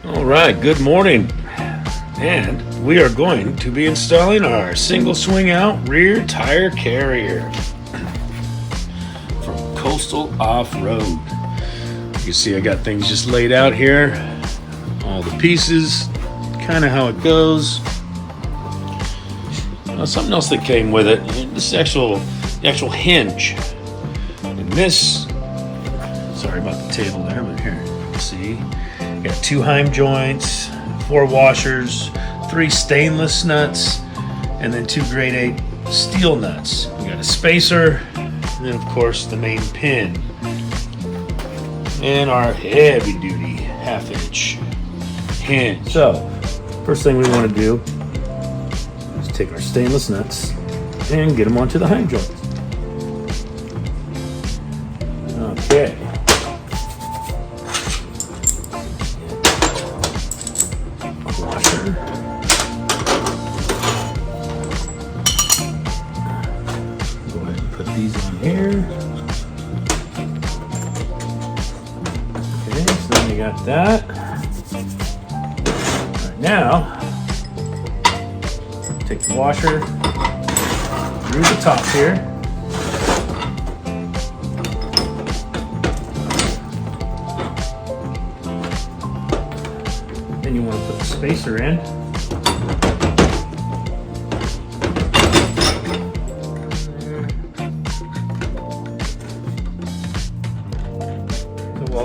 All right, good morning. And we are going to be installing our single swing out rear tire carrier from Coastal Off-Road. You can see I got things just laid out here, all the pieces, kind of how it goes. Something else that came with it, the actual hinge. And this, sorry about the table there, but here, see, got 2 Heim joints, 4 washers, 3 stainless nuts, and then 2 grade 8 steel nuts. We got a spacer, and then of course the main pin, and our heavy duty 1/2 inch hinge. So, first thing we want to do is take our stainless nuts and get them onto the Heim joints. Okay. Washer. Go ahead and put these on here. Okay, so then we got that. All right, now take the washer through the top here. Then you want to put the spacer in.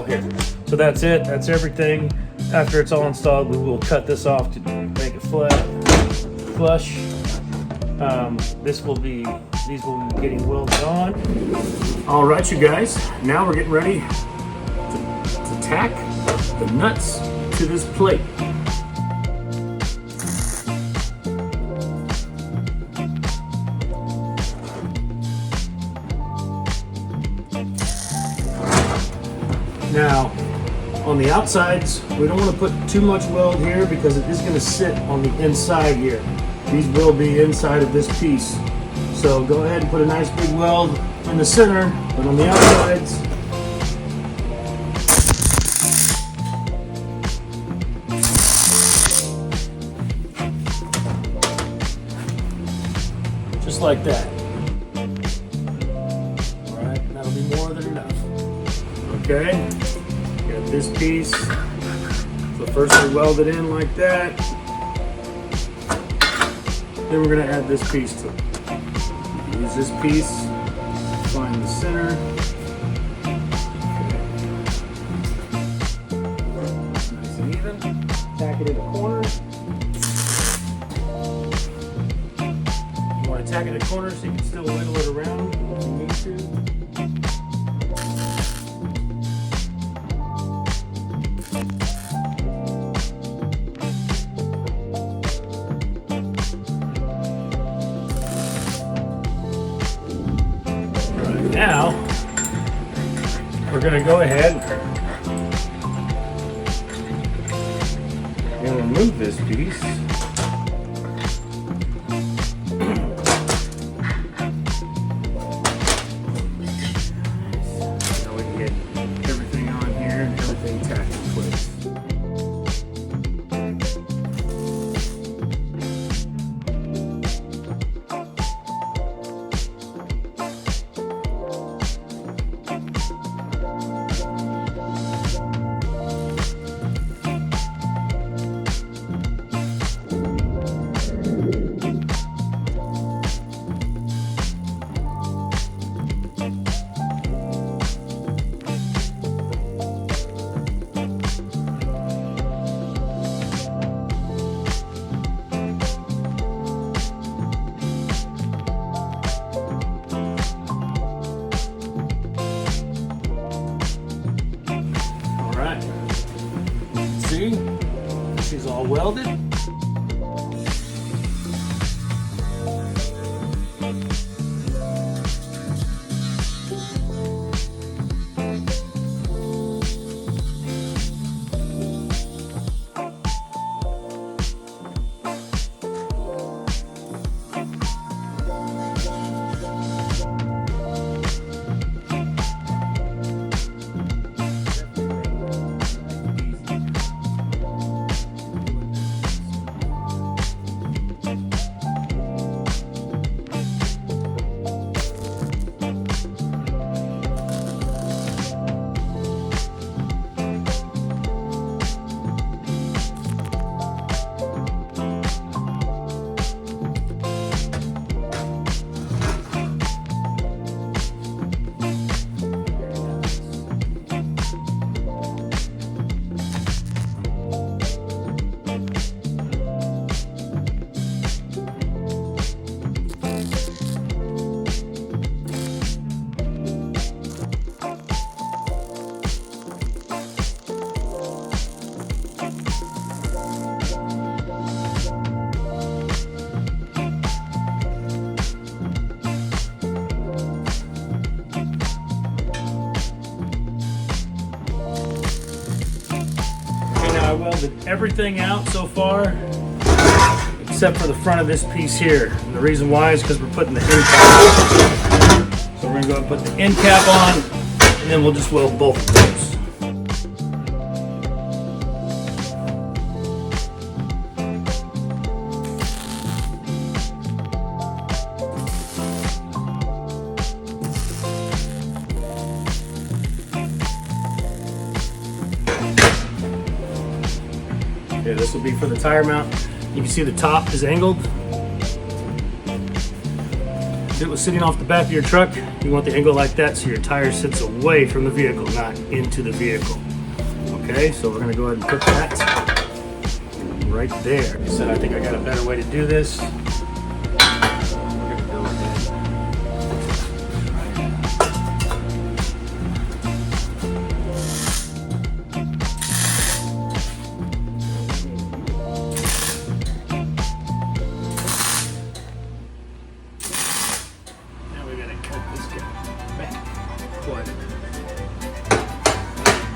Here. So that's it. That's everything. After it's all installed, we will cut this off to make it flush. These will be getting welded on. All right, you guys. Now we're getting ready to tack the nuts to this plate. Now, on the outsides, we don't want to put too much weld here because it is going to sit on the inside here. These will be inside of this piece. So go ahead and put a nice big weld in the center, but on the outsides, just like that. All right, that'll be more than enough. Okay, got this piece. So first we weld it in like that. Then we're going to add this piece to it. Use this piece, find the center. Okay. Nice and even. Tack it in the corners. You want to tack it in the corners so you can still wiggle it around if you need to. Now, we're going to go ahead and remove this piece. Now we can get everything on here and everything tacked in place. See, she's all welded. welded everything out so far, except for the front of this piece here. And the reason why is because we're putting the end cap on. So we're gonna go and put the end cap on, and then we'll just weld both of those. Okay, this will be for the tire mount. You can see the top is angled. If it was sitting off the back of your truck, you want the angle like that so your tire sits away from the vehicle, not into the vehicle. Okay, so we're gonna go ahead and put that right there. Like I said, I think I got a better way to do this. We're gonna go with that.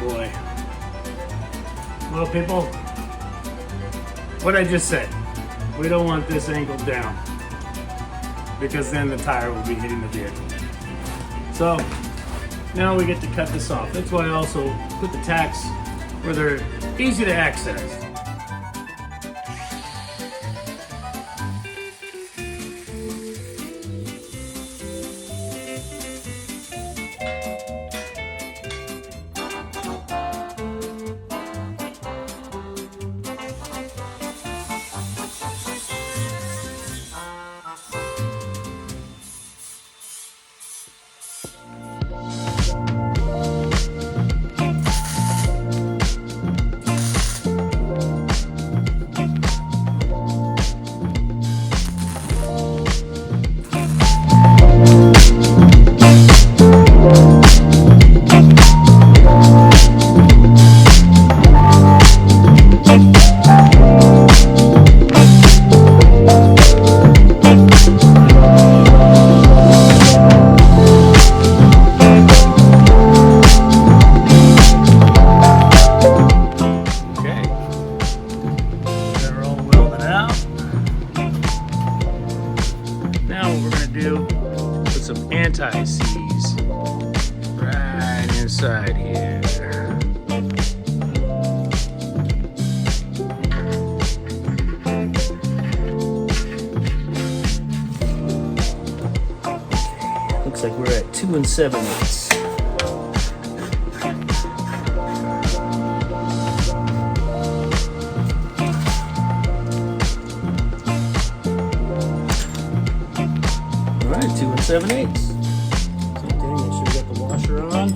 Boy. Well, people, what I just said, we don't want this angled down because then the tire will be hitting the vehicle. So now we get to cut this off. That's why I also put the tacks where they're easy to access. Some anti-seize right inside here. Looks like we're at 2 7/8. All right, 2 7/8. Same thing, make sure we got the washer on.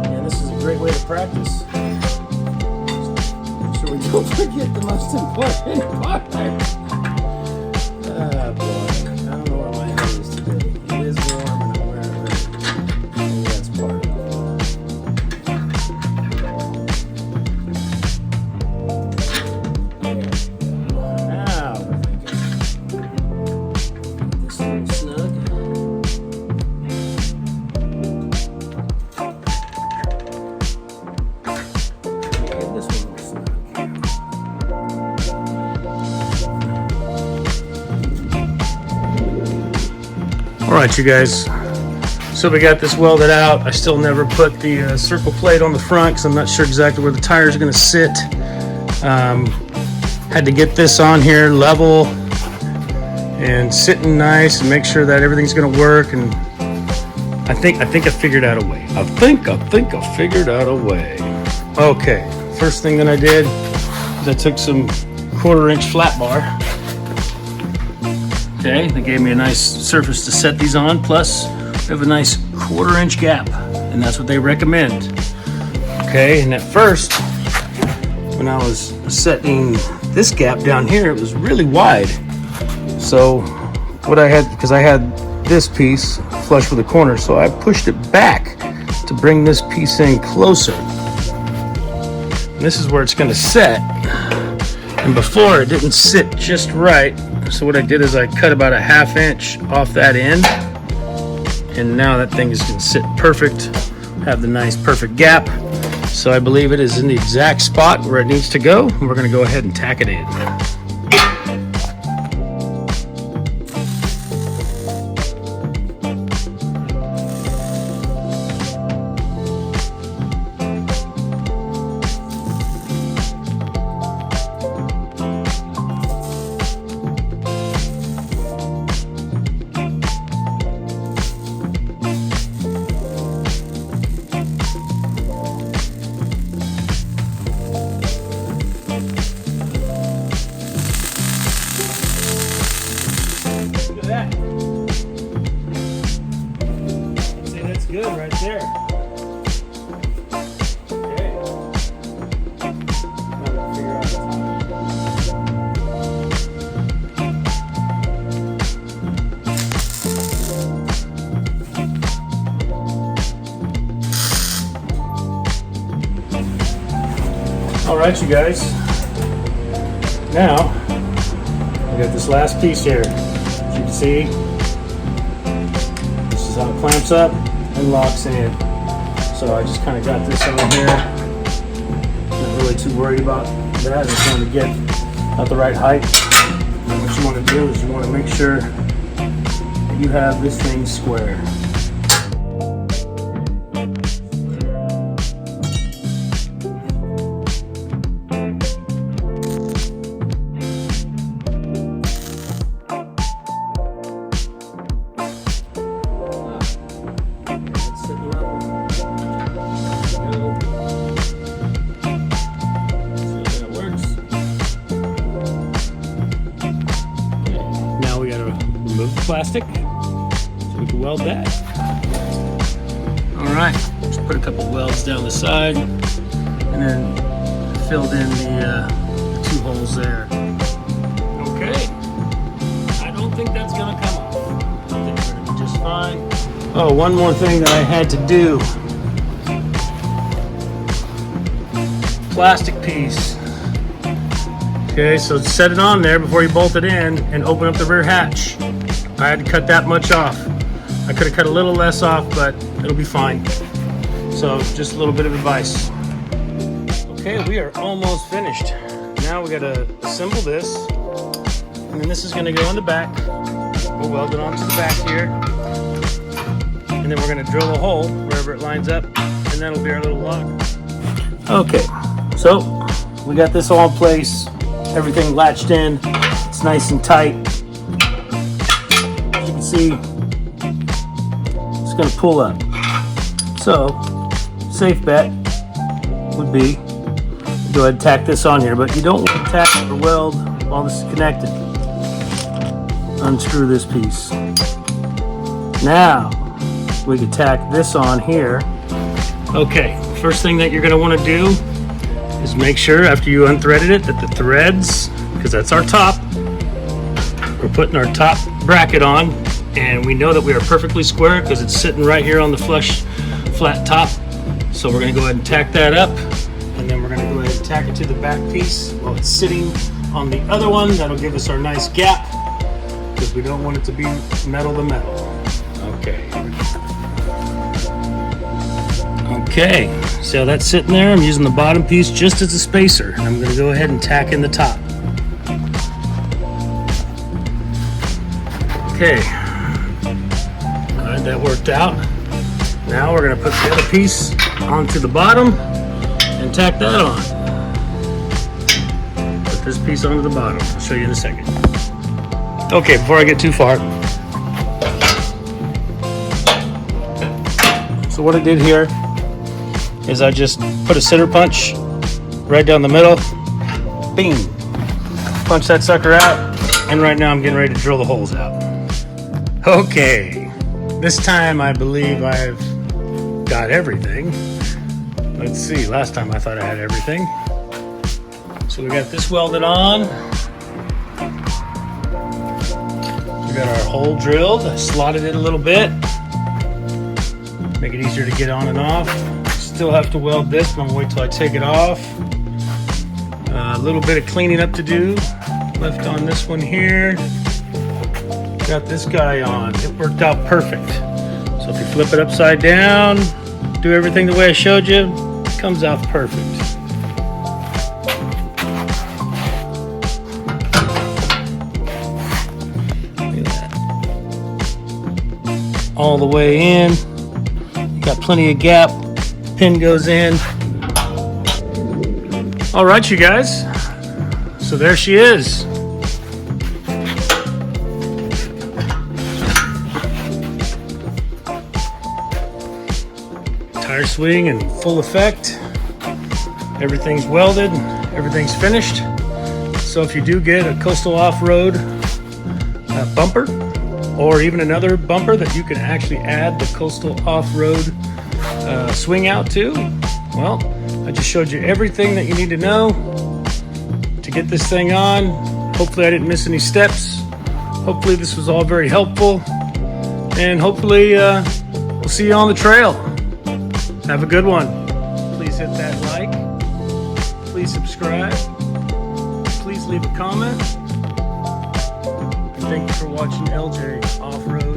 And this is a great way to practice. Make sure we don't forget the most important part. Ah, boy. I don't know what my head is today. It is warm and I'm wearing a hoodie. Maybe that's part of it. All right, you guys, so we got this welded out. I still never put the circle plate on the front because I'm not sure exactly where the tires are going to sit. Had to get this on here level and sitting nice and make sure that everything's going to work. And I think I figured out a way. I think I figured out a way. Okay, first thing that I did is I took some 1/4-inch flat bar. Okay, they gave me a nice surface to set these on, plus we have a nice 1/4-inch gap, and that's what they recommend. Okay, and at first, when I was setting this gap down here, it was really wide. So what I had, because I had this piece flush with the corner, so I pushed it back to bring this piece in closer. And this is where it's going to set. And before, it didn't sit just right. So what I did is I cut about a 1/2 inch off that end and now that thing is going to sit perfect, have the nice perfect gap. So I believe it is in the exact spot where it needs to go, and we're going to go ahead and tack it in. Good right there. Okay. All right, you guys. Now we got this last piece here. As you can see, this is how it clamps up and locks in. So I just kind of got this on here. Not really too worried about that. I just want to get at the right height. And what you want to do is you want to make sure that you have this thing square. Remove the plastic so we can weld that. All right, just put a couple welds down the side and then filled in the 2 holes there. Okay, I don't think that's gonna come off. I think it's gonna be just fine. Oh, one more thing that I had to do. Plastic piece. Okay, so set it on there before you bolt it in and open up the rear hatch. I had to cut that much off. I could have cut a little less off, but it'll be fine. So just a little bit of advice. Okay, we are almost finished. Now we gotta assemble this, and then this is gonna go in the back. We'll weld it onto the back here, and then we're gonna drill a hole wherever it lines up, and that'll be our little lock. Okay, so we got this all in place. Everything latched in. It's nice and tight. See, it's going to pull up. So, safe bet would be go ahead and tack this on here, but you don't want to tack or weld while this is connected. Unscrew this piece. Now, we can tack this on here. Okay, first thing that you're going to want to do is make sure after you unthreaded it that the threads, because that's our top, we're putting our top bracket on. And we know that we are perfectly square because it's sitting right here on the flush flat top. So we're going to go ahead and tack that up, and then we're going to go ahead and tack it to the back piece while it's sitting on the other one. That'll give us our nice gap because we don't want it to be metal to metal. Okay. Okay, so that's sitting there. I'm using the bottom piece just as a spacer. And I'm going to go ahead and tack in the top. Okay. That worked out. Now we're going to put the other piece onto the bottom and tack that on. Put this piece onto the bottom. I'll show you in a second. Okay, before I get too far. So what I did here is I just put a center punch right down the middle. Bing. Punch that sucker out. And right now I'm getting ready to drill the holes out. Okay. This time I believe I've got everything. Let's see, last time I thought I had everything. So we got this welded on. We got our hole drilled. I slotted it a little bit. Make it easier to get on and off. Still have to weld this, but I'm gonna wait till I take it off. A little bit of cleaning up to do. Left on this one here. Got this guy on. It worked out perfect. So if you flip it upside down, do everything the way I showed you, it comes out perfect. Look at that. All the way in. Got plenty of gap. Pin goes in. All right, you guys. So there she is. Tire swing in full effect. Everything's welded. Everything's finished. So if you do get a coastal off-road bumper, or even another bumper that you can actually add the coastal off-road swing out to, well, I just showed you everything that you need to know to get this thing on. Hopefully I didn't miss any steps. Hopefully this was all very helpful, and hopefully we'll see you on the trail. Have a good one. Please hit that like. Please subscribe. Please leave a comment. Thank you for watching LJ Off-Road.